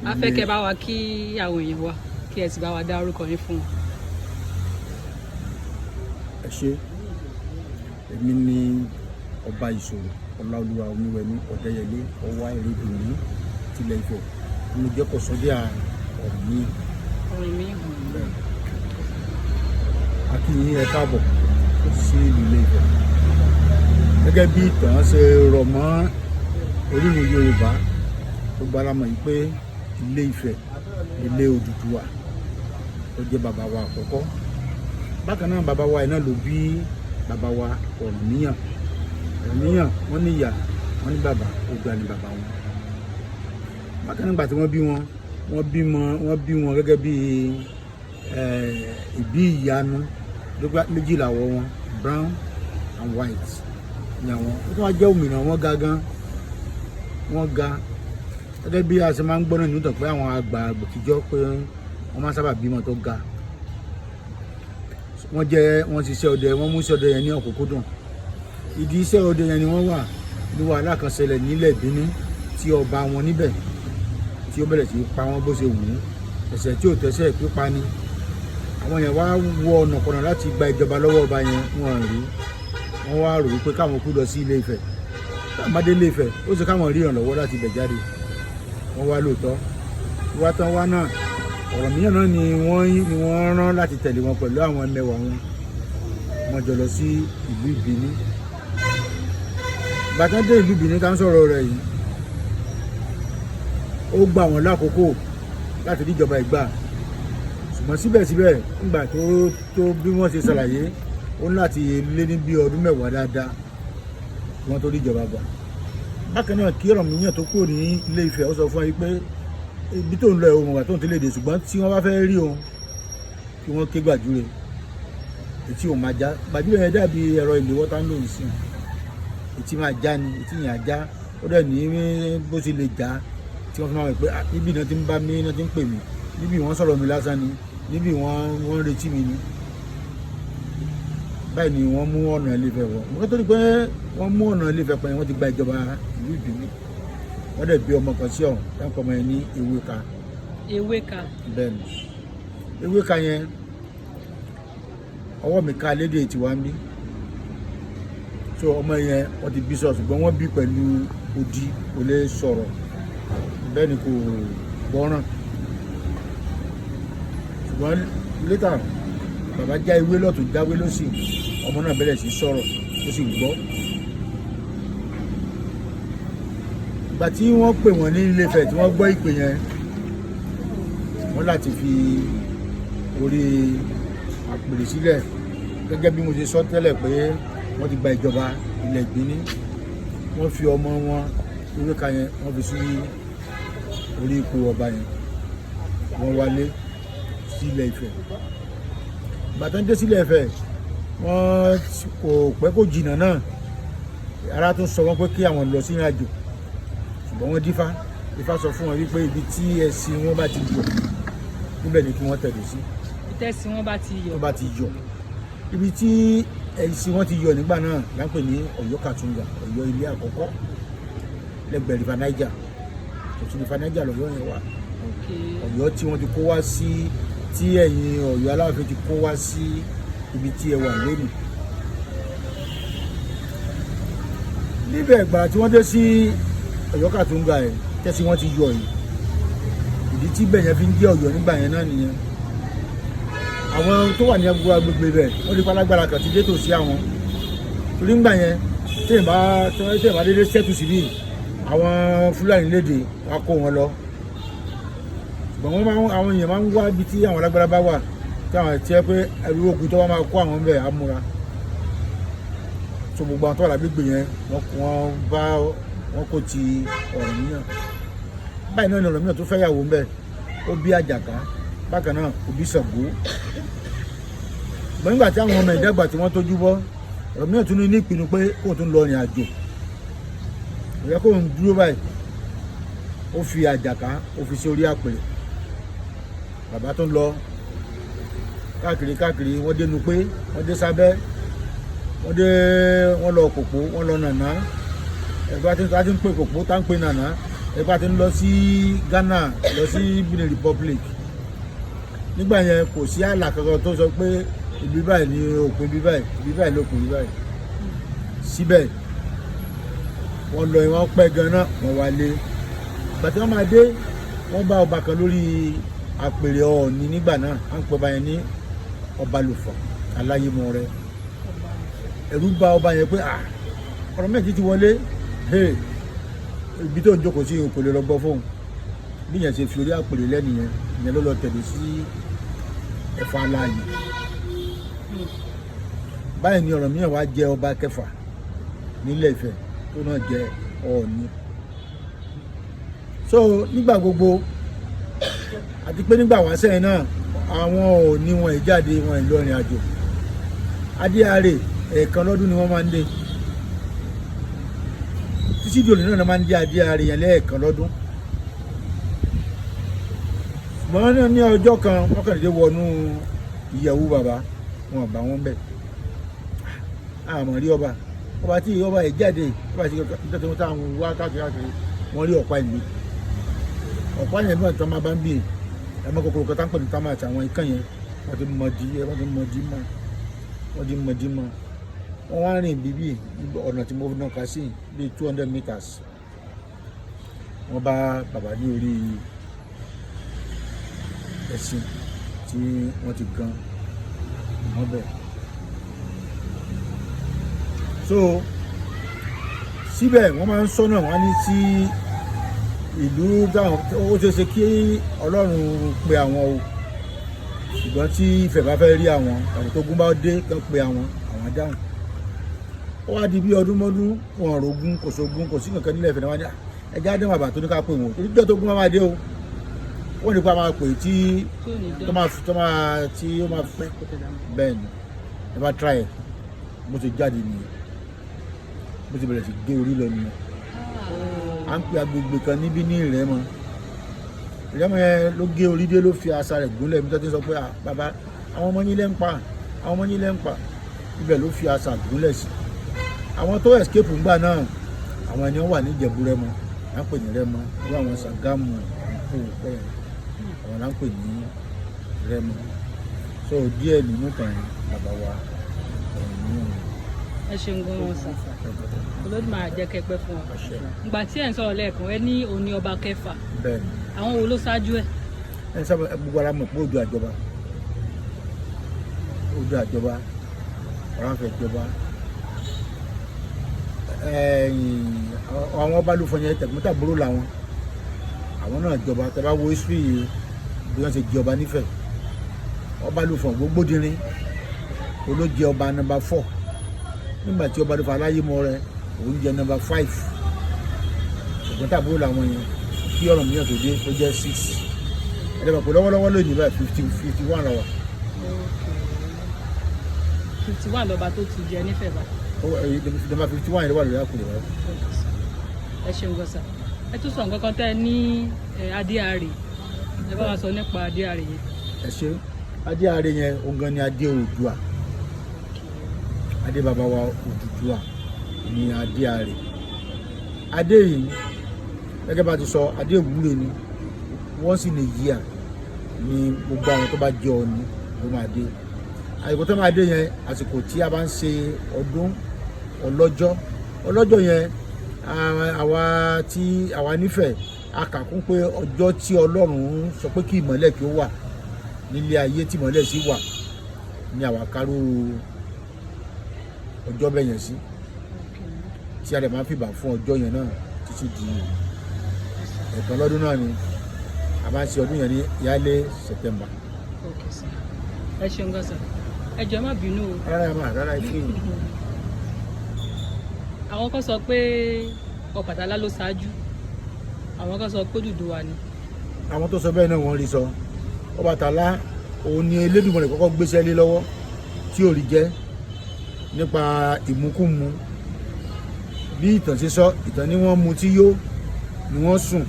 a fẹ́ kẹ́ bá wa kí àwọn èèyàn wa kí ẹ sì bá wa dá orúkọ yín fún wọn. ẹ ṣé, èmi ni ọba ìṣòro Ọláolúwa Oníwẹ̀mí Ọ̀dẹ́yẹlé Ọwá Ẹ̀rẹ́dùnmí tilẹ̀ Ifẹ̀ mo jẹ́ kọ̀sọ́díà Ọ̀rànmíyàn. A kí yín ẹ káàbọ̀ sí ìlú Ilé Ifẹ̀. Gẹ́gẹ́ bí ìtàn ṣe rọ̀ mọ́ orírun Yorùbá tó gbáramọ̀ yìí pé Ilé Ifẹ̀ ilé Odùduwà tó jẹ́ bàbá wa àkọ́kọ́. Bákan náà bàbá wa iná ló bí bàbá wa Ọ̀rànmíyàn. Ọ̀rànmíyàn wọ́n ní ìyá wọ́n ní bàbá, Oòduà ni bàbá wọn. Bákan náà nígbà tí wọ́n bí wọn gẹ́gẹ́ bí ìbí ìyanu méjì làwọ̀ wọn, brown and white ni àwọn. Ó tún wá jẹ́ òmìnira wọn ga gan, wọ́n ga gẹ́gẹ́ bí a ṣe máa ń gbọ́ náà nítorí pé àwọn àgbà àgbòkìjọ́ pé wọ́n máa sábà bímọ tó ga. Wọ́n ṣiṣẹ́ ọdẹ, wọ́n mú iṣẹ́ ọdẹ yẹn ní ọ̀kúnkúndùn. Ìdí iṣẹ́ ọdẹ yẹn ni wọ́n wà ní wàhálà kan ṣẹlẹ̀ nílẹ̀ Bíní tí ọba wọn níbẹ̀ tí ó bẹ̀rẹ̀ sí pa wọ́n bó ṣe wù ú, ẹ̀ṣẹ̀ tí ò tẹ́ṣẹ̀ pípa ni. Àwọn yẹn wá wọ ọ̀nà kọ̀nà láti gba ìjọba lọ́wọ́ ọba yẹn, wọ́n rí. Wọ́n wá rò wípé káwọn kú lọ sí Ilé Ifẹ̀. Táwọn dé Ilé Ifẹ̀ ó ṣe káwọn rí ìrànlọ́wọ́ láti bẹ̀ jáde. Wọ́n wá lóòótọ́. Wá tán wá náà Ọ̀rànmíyàn náà ni wọ́n rán láti tẹ̀lé wọn pẹ̀lú àwọn ẹmẹ̀wà wọn. Wọ́n jọ lọ sí ìlú Ìbíní. Bàtán dé ìlú Ìbíní ká ń sọ̀rọ̀ rẹ̀ yìí, ó gbà wọ́n lákòókò láti díjọba ìgbà. Ṣùgbọ́n síbẹ̀síbẹ̀ nígbà tó bí wọ́n ṣe ṣàlàyé ó ní láti lé ní bí ọdún mẹ́wàá dáadáa kí wọ́n tó díjọba gbà. Bákan náà kí Ọ̀rànmíyàn tó kúrò ní Ilé Ifẹ̀ ó sọ fún ẹ pé ibi tó ń lọ ẹ̀wọ̀n wà tó ń tẹ́lẹ̀ dé, ṣùgbọ́n tí wọ́n bá fẹ́ rí òun kí wọ́n ké gbàjúre etí òun máa já. Gbàjúre yẹn dàbí ẹ̀rọ ìléwọ́ tá ń lò ní sìn, etí máa já ni, etí yẹn á já. Ó dẹ̀ ní bó ṣe lè já tí wọ́n fi máa wẹ̀ pé níbi náà ti ń bá mi, náà ti ń pè mí, níbi wọ́n sọ̀rọ̀ mi lásán ni, níbi wọ́n retí mi ni. Báyìí ni wọ́n mú ọ̀nà Ilé Ifẹ̀ wọ̀. Mo kọ́ tó rí pé wọ́n mú ọ̀nà Ilé Ifẹ̀ pẹ̀lú wọ́n ti gba ìjọba ìlú Ìbíní. Wọ́n dẹ̀ bí ọmọ kan sí ọ̀hún táǹkọ̀ ọmọ yẹn ní Ewéka. Ewéka. Bẹ́ẹ̀ni Ewéka yẹn ọwọ́ mi ká lédè tiwa ń bí. So ọmọ yẹn wọ́n ti bí sọ, ṣùgbọ́n wọ́n bí pẹ̀lú odi, kò lè sọ̀rọ̀, bẹ́ẹ̀ ni kò gbọ́ràn. Ṣùgbọ́n létà bàbá já ewé lọ́tún jáwé lọ́sì, ọmọ náà bẹ̀rẹ̀ sí sọ̀rọ̀ ó sì gbọ́. Ìgbà tí wọ́n pè wọ́n ní Ilé Ifẹ̀ tí wọ́n gbọ́ ìpè yẹn, wọ́n láti fi orí àpèrè sílẹ̀ gẹ́gẹ́ bí mo ṣe sọ tẹ́lẹ̀ pé wọ́n ti gba ìjọba ilẹ̀ Ìbíní. Wọ́n fi ọmọ wọn Ewéka yẹn wọ́n fi sí orí ipò ọba yẹn. Wọ́n wálé sí Ilẹ̀ Ifẹ̀. Ìgbà tán dé sí Ilẹ̀ Ifẹ̀ wọ́n kò pẹ́ kó jìnnà náà ara tún sọ wọ́n pé kí àwọn lọ sí ìrìnàjò, ṣùgbọ́n wọ́n dífá. Ifá sọ fún wọn wípé ibi tí ẹṣin wọn bá ti yọ níbẹ̀ ni kí wọ́n tẹ̀lé sí. Tẹ́sí wọn bá ti yọ. Wọ́n bá ti yọ. Ibi tí ẹṣin wọn ti yọ nígbà náà là ń pè ní Ọ̀yọ́ Kàtúngà, Ọ̀yọ́ ilé àkọ́kọ́ lẹ́gbẹ̀ẹ́ River Niger. Òtún River Niger lọ́yọ́ yẹn wà. Ọ̀yọ́ tí wọ́n ti kó wá sí, tí ẹ̀yìn Ọ̀yọ́ Aláàfin ti kó wá sí ibi tí ẹ wà lónìí. Níbẹ̀ ìgbà tí wọ́n dé sí Ọ̀yọ́ Kàtúngà ẹ̀ tẹ́sí wọ́n ti yọ yìí. Ìdí tí bẹ̀yẹn fi ń jẹ́ Ọ̀yọ́ nígbà yẹn náà nìyẹn. Àwọn tó wà ní agbègbè bẹ̀ wọ́n rí pálágbára kan ti dé tòsí àwọn. Torí ńgbà yẹn téèyàn bá dédé ṣẹ́tù síbí, àwọn Fúlàní lédè wá kó wọn lọ. Ṣùgbọ́n àwọn èèyàn máa ń wá ibi tí àwọn alágbára bá wà tí àwọn ti ẹ́ pé ẹrú ogun tó wá máa kó àwọn bẹ̀ á múra. So gbogbo àwọn tó wà lágbègbè yẹn wọ́n kó ti Ọ̀rànmíyàn. Báyìí náà ni Ọ̀rànmíyàn tó fẹ́ yàwó ń bẹ̀, ó bí Àjàká, bákan náà ó bí Ṣàngó. Ṣùgbọ́n nígbà tí àwọn ọmọ ìdàgbà tí wọ́n tójú bọ́, Ọ̀rànmíyàn tún ní ìpinnu pé kóun tún lọ rìn àjò. Ìyẹn kóun dúró báyìí, ó fi Àjàká ó fi sí orí àpèrè. Bàbá tó ń lọ káàkiri wọ́n dé Nupé, wọ́n dé Sábẹ́, wọ́n lọ Kòpó, wọ́n lọ Nàná. Ẹgbẹ́ tí wọ́n ti ń pè Kòpó tá ń pè Nàná, ẹgbẹ́ ti ń lọ sí Ghana lọ sí Benin Republic nígbà yẹn kò sí ààlà kankan tó sọ pé ibi báyìí ni òpin ibi báyìí lópin ibi báyìí síbẹ̀ wọ́n lọ ìwọ̀n pẹ́ gan-an wọ́n wálé ìgbà tí wọ́n máa dé wọ́n bá ọba kan lórí àpèrè Ọọ̀ni nígbà náà à ń pẹ́ ọba yẹn ní Ọbalùfọ̀n Aláyémọrẹ ẹ̀rù bà ọba yẹn pé ọ̀rọ̀ méjì ti wọlé ibi tó ń jókòó sí òkò lè lọ gbọ́ fóun bí yẹn ṣe fi orí àpèrè lẹ́nu yẹn ló lọ tẹ̀lé sí Ẹ̀fà Aláàyè báyìí ni Ọ̀rànmíyàn wá jẹ ọba kẹfà nílẹ̀ Ifẹ̀ tó náà jẹ Ọọ̀ni so nígbà gbogbo àti pé nígbà wáṣẹ̀ náà àwọn Ọọ̀ni wọn ìjáde wọn ìlọrin àjò adéarè ẹ̀ẹ̀kan lọ́dún ni wọ́n máa ń dé títí dòní náà máa ń dé adéarè yẹn lẹ́ẹ̀kan lọ́dún ṣùgbọ́n ní ọjọ́ kan wọ́n kàn dé wọnú ìyẹ̀wù bàbá wọn bá wọn bẹ̀ àmọ́ rí ọba tí ọba ẹ̀ jáde ọba tí wọ́n táwọn wá káàkiri wọ́n rí ọ̀pá ìlú ọ̀pá yẹn náà tó máa bá ń bì ẹ̀mọ́ kòkòrò kan táǹpẹ̀ ní táwọn àti àwọn ikán yẹn wọ́n ti mọ̀dí mọ́ wọ́n wá rìn bíbí ọ̀nà tí mo náà kà sí bíi 200 meters wọ́n bá bàbá ní orí ẹṣin tí wọ́n ti gan wọ́n bẹ̀ so síbẹ̀ wọ́n máa ń sọ́nà wọ́n ní sí ìlú táwọn ó ṣeéṣe kí Ọlọ́run pe àwọn o ṣùgbọ́n tí Ifẹ̀ bá fẹ́ rí àwọn tàbí tó gún bá dé kán pe àwọn dáhùn ó wá di bí ọdún mọ́dún wọn rògún kò sógun kò sí kankan nílẹ̀ Ifẹ̀ náà wá ní ẹja dẹ́wọ̀n àbá tó ní ká pè wọ́n torí jọ́ tó gún máa dé o wọ́n nípa máa pè tí ó máa pẹ́ bẹ́ẹ̀ ni ẹ bá try ẹ̀ bó ti jáde nìyẹn bó ti bẹ̀rẹ̀ sí gé orí lọ nìyẹn à ń pe agbègbè kan níbí ní Ìrẹ́mọ yẹn ló gé orí dé ló fi asa rẹ̀ gúnlẹ̀ mi tó ti sọ pé bàbá àwọn ọmọ yín lẹ́ ń pa ibẹ̀ ló fi asa gúnlẹ̀ sí àwọn tó escape ńgbà náà àwọn ènìyàn wà ní Ìjẹ̀bú Rẹ́mọ à ń pè ní Rẹ́mọ irú àwọn Ṣàgámù àpò pẹ́ àwọn là ń pè ní Rẹ́mọ so díẹ̀ nínú kan bàbá wa ẹ ṣeun gan wọn sàn Olódùmarè jẹ́ kẹ́pẹ́ fún wa ìgbà tí ẹ̀ ń sọ̀rọ̀ lẹ́ẹ̀kan ẹ ní Ọọ̀ni ọba kẹfà àwọn wo ló ṣáájú ẹ̀. ẹ sábà gbogbo ara mọ̀ pé Oòduà àjọba Ọ̀rànfẹ̀ jọba àwọn Ọbalùfọ̀n yẹn tẹ̀gbọ́ntàbúrò làwọn àwọn náà jọba tẹ́ bá wo history bí wọ́n ṣe jọba nífẹ̀ẹ́ Ọbalùfọ̀n Gbógbódìrín olójẹ ọba number 4 nígbà tí Ọbalùfọ̀n Aláyémọrẹ òun jẹ number 5 tẹ̀gbọ́ntàbúrò làwọn yẹn kí Ọ̀rànmíyàn tó dé tó jẹ́ 6 ẹ̀dẹ̀bà pé lọ́wọ́lọ́wọ́ lónìí báyìí 51 lọ́wọ́. 51 lọ́ba tó ti jẹ nífẹ̀ẹ́ bá. Nọ́mbà 51 yẹn wà lórí àpò rẹ̀. ẹ ṣeun gọ́sà ẹ tún sọ nǹkan kan tẹ́ ẹ ní Adéarè ẹ bá wa sọ nípa Adéarè yẹn. ẹ ṣe Adéarè yẹn ogan ni adé Oòduà adé bàbá wa Odùduwà ni Adéarè adé yìí gẹ́gẹ́ bá ti sọ adé ìwúre ni once in a year ni gbogbo àwọn tó bá jẹ Ọọ̀ni ló máa dé àsìkò tó máa dé yẹn àsìkò tí a bá ń ṣe ọdún ọlọ́jọ́ yẹn àwa nífẹ̀ẹ́ a kà kún pé ọjọ́ tí Ọlọ́run sọ pé kí ìmọ́lẹ̀ kí ó wà nílé ayé tí ìmọ́lẹ̀ sì wà ní àwa kárò ọjọ́ bẹ́ẹ̀ yẹn sí tí a lè máa fìbà fún ọjọ́ yẹn náà títí di ẹ̀kan lọ́dún náà ni a máa ń ṣe ọdún yẹn ní yálé September. ẹ ṣeun gọ́sà ẹ jọ̀ọ́ má bínú o. rárá ìfẹ́ yìí. àwọn kan sọ pé Ọbàtálá ló ṣáájú àwọn kan sọ pé Odùduwà ni. àwọn tó sọ bẹ́ẹ̀ náà wọ́n rí sọ Ọbàtálá òun ni Elédùmarè kọ́kọ́ gbéṣẹ́ lé lọ́wọ́ tí ò rí jẹ́ nípa ìmúkúmu bí ìtàn ṣe sọ ìtàn ni wọ́n mu tí yó ni wọ́n sùn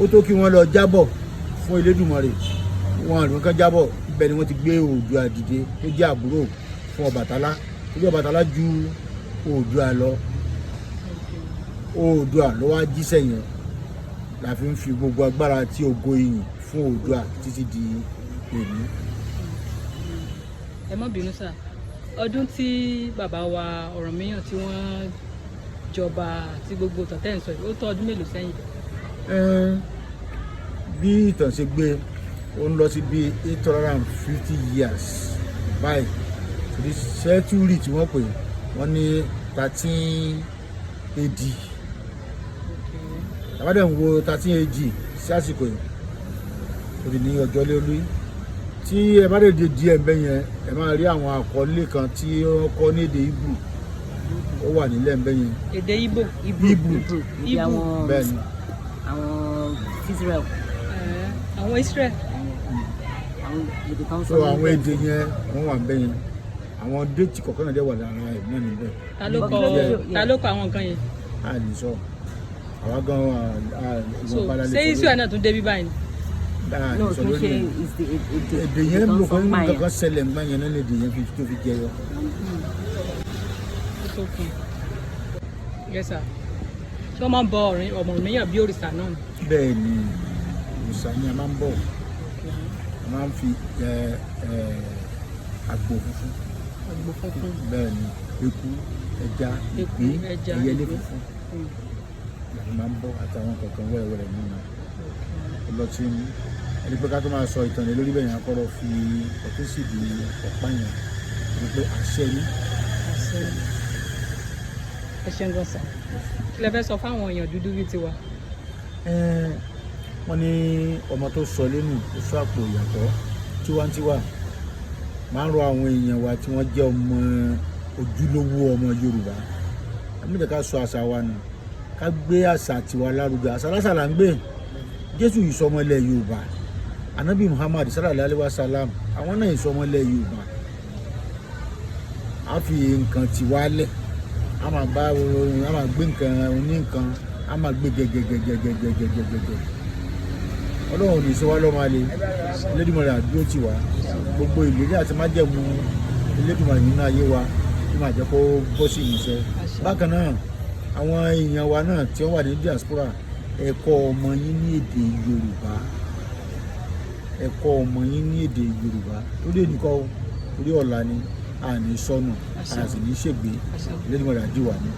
ó tó kí wọ́n lọ jábọ̀ fún Elédùmarè wọn àrùn kan jábọ̀ ibẹ̀ ni wọ́n ti gbé Oòduà dìde tó jẹ́ àbúrò fún Ọbàtálá torí Ọbàtálá ju Oòduà lọ Oòduà ló wá jíṣẹ́ yẹn la fi ń fi gbogbo agbára tí ògo ìyìn fún Oòduà títí di èmi. ẹ má bínú sà, ọdún tí bàbá wa Ọ̀rànmíyàn tí wọ́n jọba àti gbogbo tọ̀tẹ́ ń sọ yìí ó tó ọdún mélòó sẹ́yìn? Bí ìtàn ṣe gbé ó ń lọ sí bí 850 years báyìí torí sẹ́túrì tí wọ́n pè wọ́n ní 13 AD. Àbádẹ́ ń wo 13 AD sí àsìkò yìí torí ní ọjọ́ lé olú tí ẹ bá lè di díẹ̀ mbẹ́ yẹn ẹ máa rí àwọn àkọlé kan tí wọ́n kọ́ ní èdè Ìgbò ó wà nílẹ̀ mbẹ́ yẹn. Èdè Ìgbò. Bẹ́ẹ̀ ni. Àwọn Israel. Àwọn Israel. So àwọn èdè yẹn wọ́n wà mbẹ́ yẹn àwọn déètì kọ̀ọ̀kan náà dẹ̀ wà lára ẹ̀ náà níbẹ̀. Ta ló kọ àwọn nǹkan yẹn? A lè sọ àwa gan ìwọ̀n padà lè sọ. Ṣé Israel náà tún débi báyìí? No, kì í ṣe èdè yẹn ló kọ́ ní kankan ṣẹlẹ̀ ńgbà yẹn náà lèdè yẹn tó fi jẹyọ. Yes sir. Ṣé wọ́n máa ń bọ Ọ̀rànmíyàn bí òrìṣà náà? Bẹ́ẹ̀ ni òrìṣà ni a máa ń bọ̀ a máa ń fi àgbò funfun. Bẹ́ẹ̀ ni eku ẹja ìgbín ẹyẹlé funfun a máa ń bọ̀ àtàwọn kankan wẹ́rẹ́wẹ́rẹ́ nínú ọlọ́tí ní ẹni pé ká tó máa sọ ìtàn lórí bẹ́ẹ̀ yẹn akọ́rọ̀ fi ọtí sì di ọ̀pá yẹn ẹni pé àṣẹ ní. ẹ ṣeun gan sà, kí lẹ fẹ́ sọ fáwọn èèyàn dúdú bíi tiwa? Wọ́n ní ọmọ tó sọ lẹ́nu tó sọ àpò ìyàtọ̀ tiwantiwa máa ń rọ àwọn èèyàn wa tí wọ́n jẹ́ ọmọ ojúlówó ọmọ Yorùbá àmì ká sọ àṣà wa nù ká gbé àṣà tiwa lárugẹ. Àṣà lásà là ń gbé. Jésù ìsọmọlẹ̀ Yorùbá, Ànábì Muhammad sallallahu alaihi wasallam àwọn náà ìsọmọlẹ̀ Yorùbá. A fi nǹkan tiwa lẹ̀ a máa bá a máa gbé nǹkan oní nǹkan a máa gbé gẹ́gẹ́gẹ́gẹ́gẹ́gẹ́gẹ́. Ọlọ́run ní sọ wá lọ́mọ alẹ́ Elédùmarè àdúró tì wá gbogbo ìlérí àti májẹ̀mú Elédùmarè nínú ayé wa tí máa jẹ́ kó bọ́ sí ìmúṣẹ. Bákan náà àwọn èèyàn wa náà tí wọ́n wà ní diaspora ẹ̀kọ́ ọmọ yín ní èdè Yorùbá, ẹ̀kọ́ ọmọ yín ní èdè Yorùbá torí ènìkọ́ torí ọ̀la ni a ní sọnù a sì ní ṣègbè Elédùmarè àdúrà ni.